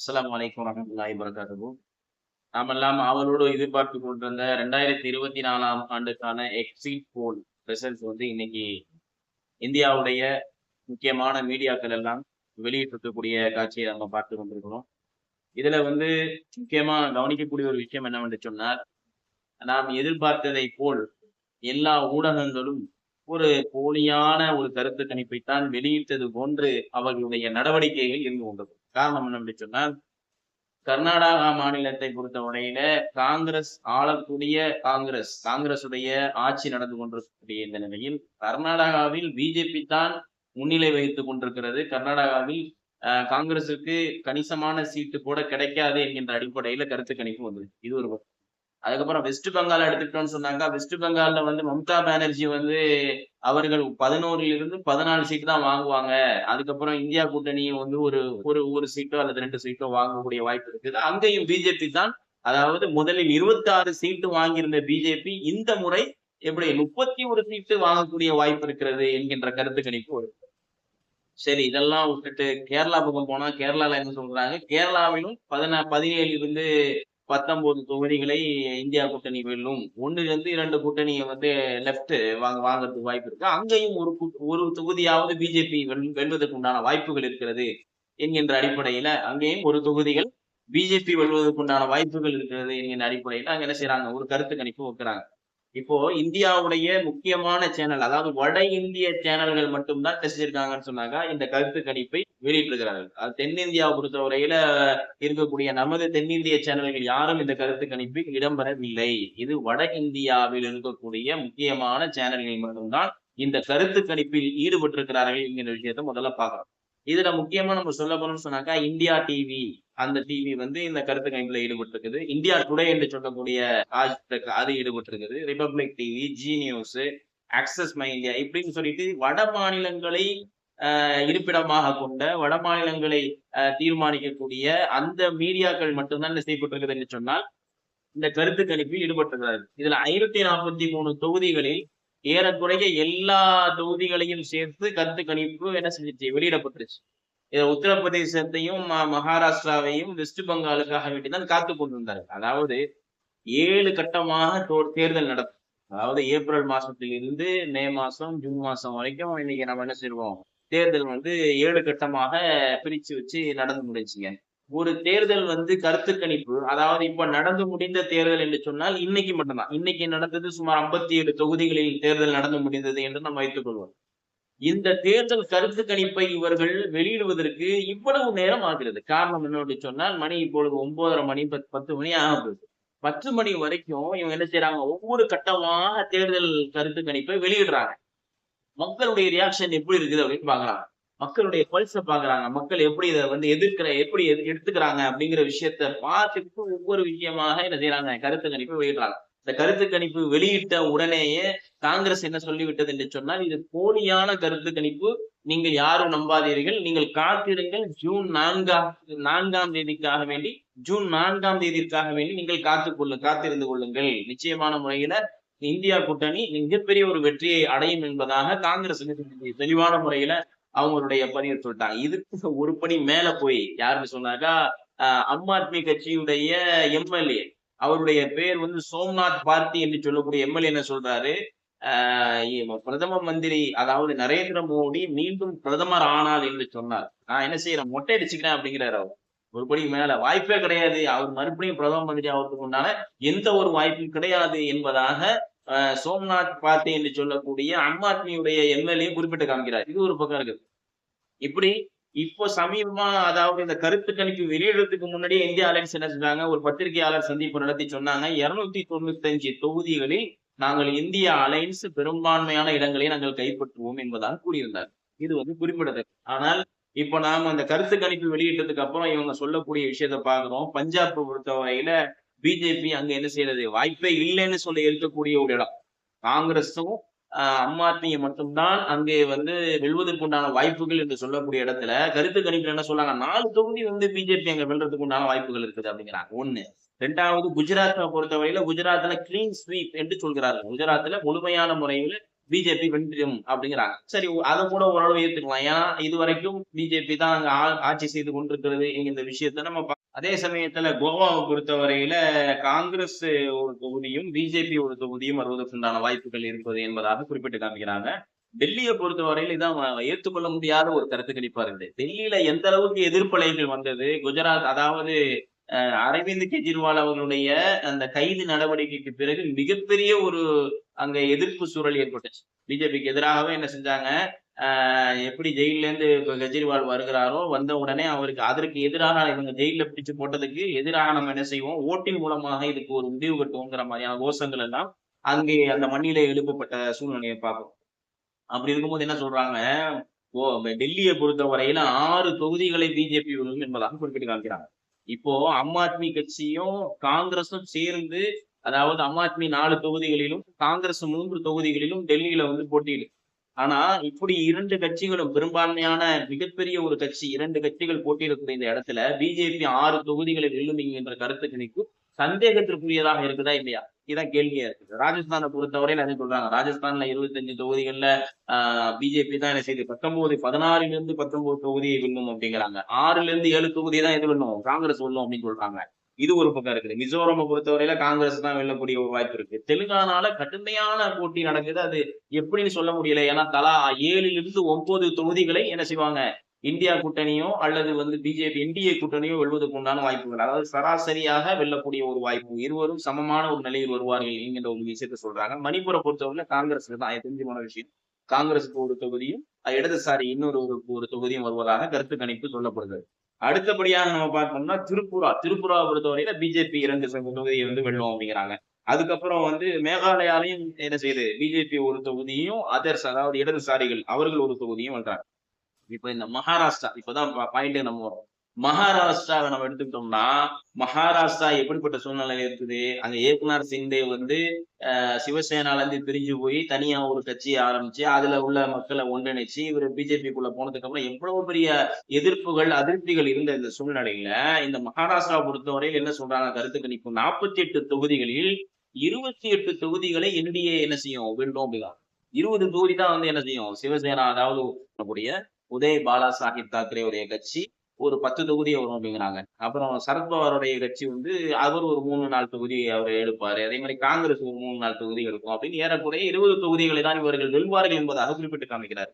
அஸ்ஸலாமு அலைக்கும் வரஹ்மத்துல்லாஹி வபரகாத்துஹு. நாமெல்லாம் ஆவலோடு எதிர்பார்த்து கொண்டிருந்த 2024ஆம் ஆண்டுக்கான எக்ஸிட் போல் ரிசல்ட்ஸ் இன்னைக்கு இந்தியாவுடைய முக்கியமான மீடியாக்கள் எல்லாம் வெளியிட்டிருக்கக்கூடிய காட்சியை நம்ம பார்த்து கொண்டிருக்கிறோம். இதுல முக்கியமா கவனிக்கக்கூடிய ஒரு விஷயம் என்னவென்று சொன்னால், நாம் எதிர்பார்த்ததை போல் எல்லா ஊடகங்களும் ஒரு போலியான ஒரு கருத்து கணிப்பைத்தான் வெளியிட்டது போன்று அவர்களுடைய நடவடிக்கைகள் இருந்து கொண்டது. காரணம் என்னவென்று சொன்னால், கர்நாடகா மாநிலத்தை பொறுத்தவரையில காங்கிரஸ் ஆளக்கூடிய காங்கிரசுடைய ஆட்சி நடந்து கொண்டிருக்கக்கூடிய இந்த நிலையில் கர்நாடகாவில் பிஜேபி தான் முன்னிலை வகித்துக் கொண்டிருக்கிறது. கர்நாடகாவில் காங்கிரசுக்கு கணிசமான சீட்டு கூட கிடைக்காது என்கின்ற அடிப்படையில கருத்து கணிப்பு வந்தது. இது ஒரு பக்கம். அதுக்கப்புறம் வெஸ்ட் பெங்கால் எடுத்துக்கிட்டோம்னு சொன்னாங்க. வெஸ்ட் பெங்கால்ல மம்தா பானர்ஜி அவர்கள் 11லிருந்து 14 சீட்டு தான் வாங்குவாங்க. அதுக்கப்புறம் இந்தியா கூட்டணி ஒரு ஒரு ஒரு சீட்டோ அல்லது 2 சீட்டோ வாங்கக்கூடிய வாய்ப்பு இருக்குது. அங்கேயும் பிஜேபி தான், அதாவது முதலில் 26 சீட்டு வாங்கியிருந்த பிஜேபி இந்த முறை எப்படி 31 சீட்டு வாங்கக்கூடிய வாய்ப்பு இருக்கிறது என்கின்ற கருத்து கணிப்பு வரும். சரி, இதெல்லாம் விட்டுட்டு கேரளா பக்கம் போனா கேரளால என்ன சொல்றாங்க? கேரளாவிலும் 17 19 தொகுதிகளை இந்தியா கூட்டணி வெல்லும். 1 2 கூட்டணியை லெப்ட் வாங்கறதுக்கு வாய்ப்பு இருக்கு. அங்கேயும் ஒரு தொகுதியாவது பிஜேபி வெல்வதற்கு உண்டான வாய்ப்புகள் இருக்கிறது என்கின்ற அடிப்படையில அங்கேயும் ஒரு தொகுதிகள் பிஜேபி வெல்வதற்கு உண்டான வாய்ப்புகள் இருக்கிறது என்கின்ற அடிப்படையில அங்க என்ன செய்யறாங்க? ஒரு கருத்து கணிப்பு வைக்கிறாங்க. இப்போ இந்தியாவுடைய முக்கியமான சேனல், அதாவது வட இந்திய சேனல்கள் மட்டும்தான் செஞ்சிருக்காங்கன்னு சொன்னாங்க இந்த கருத்து கணிப்பை வெளியிட்டிருக்கிறார்கள். அது தென்னிந்தியாவை பொறுத்தவரையில இருக்கக்கூடிய நமது தென்னிந்திய சேனல்கள் யாரும் இந்த கருத்து கணிப்பில் இடம்பெறவில்லை. இது வட இந்தியாவில் இருக்கக்கூடிய முக்கியமான சேனல்கள் மட்டும்தான் இந்த கருத்து கணிப்பில் ஈடுபட்டிருக்கிறார்கள் என்கிற விஷயத்த முதல்ல பார்க்கணும். இதுல முக்கியமா நம்ம சொல்ல போறோம்னு சொன்னாக்கா இந்தியா டிவி, அந்த டிவி இந்த கருத்து கணிப்புல ஈடுபட்டு இருக்குது. இந்தியா டுடே என்று சொல்லக்கூடிய அது ஈடுபட்டு இருக்குது. Republic TV, G news, access my India இப்படின்னு சொல்லிட்டு வட மாநிலங்களை இருப்பிடமாக கொண்ட வட மாநிலங்களை தீர்மானிக்கக்கூடிய அந்த மீடியாக்கள் மட்டும்தான் என்ன செய்யப்பட்டிருக்கிறது என்று சொன்னால் இந்த கருத்து கணிப்பில் ஈடுபட்டிருக்கிறார்கள். இதுல 543 தொகுதிகளில் ஏறக்குறைய எல்லா தொகுதிகளையும் சேர்த்து கருத்து கணிப்பு என்ன செஞ்சிச்சு? வெளியிடப்பட்டுருச்சு. இதை உத்தரப்பிரதேசத்தையும் மகாராஷ்டிராவையும் வெஸ்ட் பெங்காலுக்காக வேண்டிதான் காத்து கொண்டிருந்தார்கள். அதாவது 7 கட்டமாக தேர்தல் நடக்கும். அதாவது ஏப்ரல் மாசத்தில் இருந்து மே மாசம், ஜூன் மாசம் வரைக்கும் இன்னைக்கு நம்ம என்ன செய்வோம்? தேர்தல் 7 கட்டமாக பிரிச்சு வச்சு நடந்து முடிச்சுங்க. ஒரு தேர்தல் கருத்து கணிப்பு, அதாவது இப்ப நடந்து முடிந்த தேர்தல் என்று சொன்னால் இன்னைக்கு மட்டும்தான். இன்னைக்கு நடந்தது சுமார் 57 தொகுதிகளில் தேர்தல் நடந்து முடிந்தது என்று நம்ம வைத்துக் கொள்வோம். இந்த தேர்தல் கருத்து கணிப்பை இவர்கள் வெளியிடுவதற்கு இவ்வளவு நேரம் ஆகிறது. காரணம் என்ன சொன்னால், மணி இப்பொழுது 9:30 மணி 10 மணி ஆகுது. 10 மணி வரைக்கும் இவங்க என்ன செய்யறாங்க? ஒவ்வொரு கட்டமாக தேர்தல் கருத்து கணிப்பை வெளியிடுறாங்க. மக்களுடைய ரியாக்ஷன் எப்படி இருக்குது அப்படின்னு பாக்குறாங்க. மக்களுடைய பல்ஸ பாக்குறாங்க. மக்கள் எப்படி இதை எப்படி எடுத்துக்கிறாங்க அப்படிங்கிற விஷயத்த பார்த்துட்டு ஒவ்வொரு விஷயமாக என்ன செய்யறாங்க? கருத்து கணிப்பை வெளியிடுறாங்க. இந்த கருத்து கணிப்பு வெளியிட்ட உடனேயே காங்கிரஸ் என்ன சொல்லிவிட்டது என்று சொன்னால், இது போலியான கருத்து கணிப்பு, நீங்கள் யாரும் நம்பாதீர்கள், நீங்கள் காத்திருங்கள், ஜூன் 4ஆம் தேதிக்காக வேண்டி நீங்கள் காத்திருந்து கொள்ளுங்கள். நிச்சயமான முறையில இந்தியா கூட்டணி மிகப்பெரிய ஒரு வெற்றியை அடையும் என்பதாக காங்கிரஸ் தெளிவான முறையில அவங்களுடைய பதிவு சொல்லிட்டாங்க. இதுக்கு ஒரு படி மேல போய் யாருன்னு சொன்னாக்கா ஆம் ஆத்மி கட்சியுடைய எம்எல்ஏ, அவருடைய பேர் சோம்நாத் பார்த்தி என்று சொல்லக்கூடிய எம்எல்ஏ என்ன சொல்றாரு? பிரதம மந்திரி, அதாவது நரேந்திர மோடி மீண்டும் பிரதமர் ஆனால் என்று சொன்னார், நான் என்ன செய்யறேன்? மொட்டை அடிச்சுக்கிறேன் அப்படிங்கிறாரு. அவர் ஒரு படி மேல, வாய்ப்பே கிடையாது, அவர் மறுபடியும் பிரதம மந்திரி ஆகிறதுக்கு உண்டான எந்த ஒரு வாய்ப்பும் கிடையாது என்பதாக சோம்நாத் பார்த்தி என்று சொல்லக்கூடிய ஆம் ஆத்மியுடைய எம்எல்ஏ குறிப்பிட்டு காமிக்கிறார். இது ஒரு பக்கம் இருக்குது. இப்படி இப்போ சமீபமா, அதாவது இந்த கருத்து கணிப்பு வெளியிடுறதுக்கு முன்னாடியே இந்தியா அலையன்ஸ் என்ன செஞ்சாங்க? ஒரு பத்திரிகையாளர் சந்திப்பு நடத்தி சொன்னாங்க, 295 தொகுதிகளில் நாங்கள் இந்திய அலையன்ஸ் பெரும்பான்மையான இடங்களை நாங்கள் கைப்பற்றுவோம் என்பதாக கூறியிருந்தார். இது குறிப்பிடத்தக்கது. ஆனால் இப்ப நாம அந்த கருத்து கணிப்பு வெளியிட்டதுக்கு அப்புறம் இவங்க சொல்லக்கூடிய விஷயத்த பாக்குறோம். பஞ்சாப் பொறுத்தவரையில பிஜேபி அங்க என்ன செய்யறது? வாய்ப்பே இல்லைன்னு சொல்லி இருக்கக்கூடிய ஒரு இடம். காங்கிரஸும் ஆம் ஆத்மியை மட்டும்தான் அங்கே வெல்வதற்கு உண்டான வாய்ப்புகள் என்று சொல்லக்கூடிய இடத்துல கருத்து கணிப்பு என்ன சொல்றாங்க? 4 தொகுதி பிஜேபி அங்க வெல்றதுக்கு உண்டான வாய்ப்புகள் இருக்குது அப்படிங்கிறாங்க. 1. 2வது, குஜராத்தை பொறுத்தவரையில குஜராத்ல கிளீன் ஸ்வீப் என்று சொல்கிறார்கள். குஜராத்ல முழுமையான முறையில் பிஜேபி வென்றும் அப்படிங்கிறாங்க. சரி, அதை கூட ஓரளவு ஏத்துக்கலாம். ஏன்னா இதுவரைக்கும் பிஜேபி தான் அங்க ஆட்சி செய்து கொண்டிருக்கிறது இந்த விஷயத்த நம்ம அதே சமயத்துல கோவாவை பொறுத்தவரையில காங்கிரஸ் ஒரு தொகுதியும் பிஜேபி ஒரு தொகுதியும் வருவதற்குண்டான வாய்ப்புகள் இருப்பது என்பதாக குறிப்பிட்டு காமிக்கிறாங்க. டெல்லியை பொறுத்தவரையில் இதான் ஏற்றுக்கொள்ள முடியாத ஒரு கருத்து கணிப்பா இருக்குது. டெல்லியில எந்த அளவுக்கு எதிர்ப்பலைகள் வந்தது, குஜராத் அதாவது அரவிந்த் கெஜ்ரிவால் அவர்களுடைய அந்த கைது நடவடிக்கைக்கு பிறகு மிகப்பெரிய ஒரு அங்க எதிர்ப்பு சூழல் ஏற்பட்டுச்சு. பிஜேபிக்கு எதிராகவே என்ன செஞ்சாங்க, எப்படி ஜெயில இருந்து கெஜ்ரிவால் வருகிறாரோ வந்த உடனே அவருக்கு அதற்கு எதிராக இவங்க ஜெயில பிடிச்சு போட்டதுக்கு எதிராக நம்ம என்ன செய்வோம், ஓட்டின் மூலமாக இதுக்கு ஒரு முடிவு கட்டுவோங்கிற மாதிரியான கோஷங்கள் எல்லாம் அங்கே அந்த மண்ணிலே எழுப்பப்பட்ட சூழ்நிலையை பார்ப்போம். அப்படி இருக்கும்போது என்ன சொல்றாங்க, டெல்லியை பொறுத்த வரையில 6 தொகுதிகளை பிஜேபி வெல்லும் என்பதாக குறிப்பிட்டு காமிக்கிறாங்க. இப்போ ஆம் ஆத்மி கட்சியும் காங்கிரஸும் சேர்ந்து, அதாவது ஆம் ஆத்மி 4 தொகுதிகளிலும் காங்கிரஸ் 3 தொகுதிகளிலும் டெல்லியில வந்து போட்டியிடு. ஆனா இப்படி 2 கட்சிகளும் பெரும்பான்மையான மிகப்பெரிய ஒரு கட்சி 2 கட்சிகள் போட்டியிடக்கூடிய இந்த இடத்துல பிஜேபி 6 தொகுதிகளை வெல்லும் என்கின்ற கருத்து கணிப்பு சந்தேகத்திற்குரியதாக இருக்குதா இல்லையா? இதான் கேள்வியா இருக்குது. ராஜஸ்தானை பொறுத்தவரையில என்ன சொல்றாங்க, ராஜஸ்தான்ல 25 தொகுதிகள்ல பிஜேபி தான் என்ன செய்யுது, 16ல இருந்து 19 தொகுதியை வெல்லும் அப்படிங்கிறாங்க. 6ல இருந்து 7 தொகுதி தான் எது வெல்லும், காங்கிரஸ் வெல்லும் அப்படின்னு சொல்றாங்க. இது ஒரு பக்கம் இருக்குது. மிசோரமை பொறுத்தவரையில காங்கிரஸ் தான் வெல்லக்கூடிய ஒரு வாய்ப்பு இருக்கு. தெலுங்கானால கடுமையான போட்டி நடக்குது. அது எப்படின்னு சொல்ல முடியல. ஏன்னா தலா 7ல இருந்து 9 தொகுதிகளை என்ன செய்வாங்க, இந்தியா கூட்டணியோ அல்லது வந்து பிஜேபி என்டிஏ கூட்டணியோ வெல்வதற்கு உண்டான வாய்ப்புகள், அதாவது சராசரியாக வெல்லக்கூடிய ஒரு வாய்ப்பு, இருவரும் சமமான ஒரு நிலையில் வருவார்கள் என்கின்ற ஒரு விஷயத்த சொல்றாங்க. மணிப்பூரை பொறுத்தவரையில காங்கிரஸ் தான் தெரிஞ்சு போன விஷயம். காங்கிரஸுக்கு ஒரு தொகுதியும் இடதுசாரி இன்னொரு ஒரு தொகுதியும் வருவதாக கருத்து கணிப்பு சொல்லப்படுகிறது. அடுத்தபடியாக நம்ம பார்த்தோம்னா திருப்புராவை பொறுத்தவரையில பிஜேபி 2 தொகுதியை வந்து வெல்லும் அப்படிங்கிறாங்க. அதுக்கப்புறம் வந்து மேகாலயாலையும் என்ன செய்யுது, பிஜேபி ஒரு தொகுதியும் அதர்ஸ் அதாவது இடதுசாரிகள் அவர்கள் ஒரு தொகுதியும் வென்றாங்க. இப்ப இந்த மகாராஷ்டிரா இப்பதான் பாயிண்ட் நம்ம வரும். மகாராஷ்டிராவை நம்ம எடுத்துக்கிட்டோம்னா மகாராஷ்டிரா எப்படிப்பட்ட சூழ்நிலை இருக்குது, அங்க ஏக்நாத் சிண்டே வந்து சிவசேனால இருந்து பிரிஞ்சு போய் தனியா ஒரு கட்சியை ஆரம்பிச்சு அதுல உள்ள மக்களை ஒன்றிணைச்சு இவர் பிஜேபிக்குள்ள போனதுக்கு அப்புறம் எவ்வளவு பெரிய எதிர்ப்புகள் அதிருப்திகள் இருந்த இந்த சூழ்நிலையில இந்த மகாராஷ்டிரா பொறுத்தவரையில் என்ன சொல்றாங்க கருத்து கணிப்பு, 48 தொகுதிகளில் 28 தொகுதிகளை என்டிஏ என்ன செய்யும் வெல்லும் அப்படிதான். 20 தொகுதி தான் வந்து என்ன செய்யும் சிவசேனா, அதாவது உதய் பாலா சாஹிப் தாக்கரே உடைய கட்சி ஒரு 10 தொகுதியை வரும் அப்படிங்கிறாங்க. அப்புறம் சரத்பவாருடைய கட்சி வந்து அவர் ஒரு 3-4 தொகுதி அவர் எடுப்பாரு. அதே மாதிரி காங்கிரஸ் ஒரு 3-4 தொகுதி எடுக்கும் அப்படின்னு ஏறக்குறைய 20 தொகுதிகளை தான் இவர்கள் வெல்வார்கள் என்பதாக குறிப்பிட்டு காமிக்கிறார்.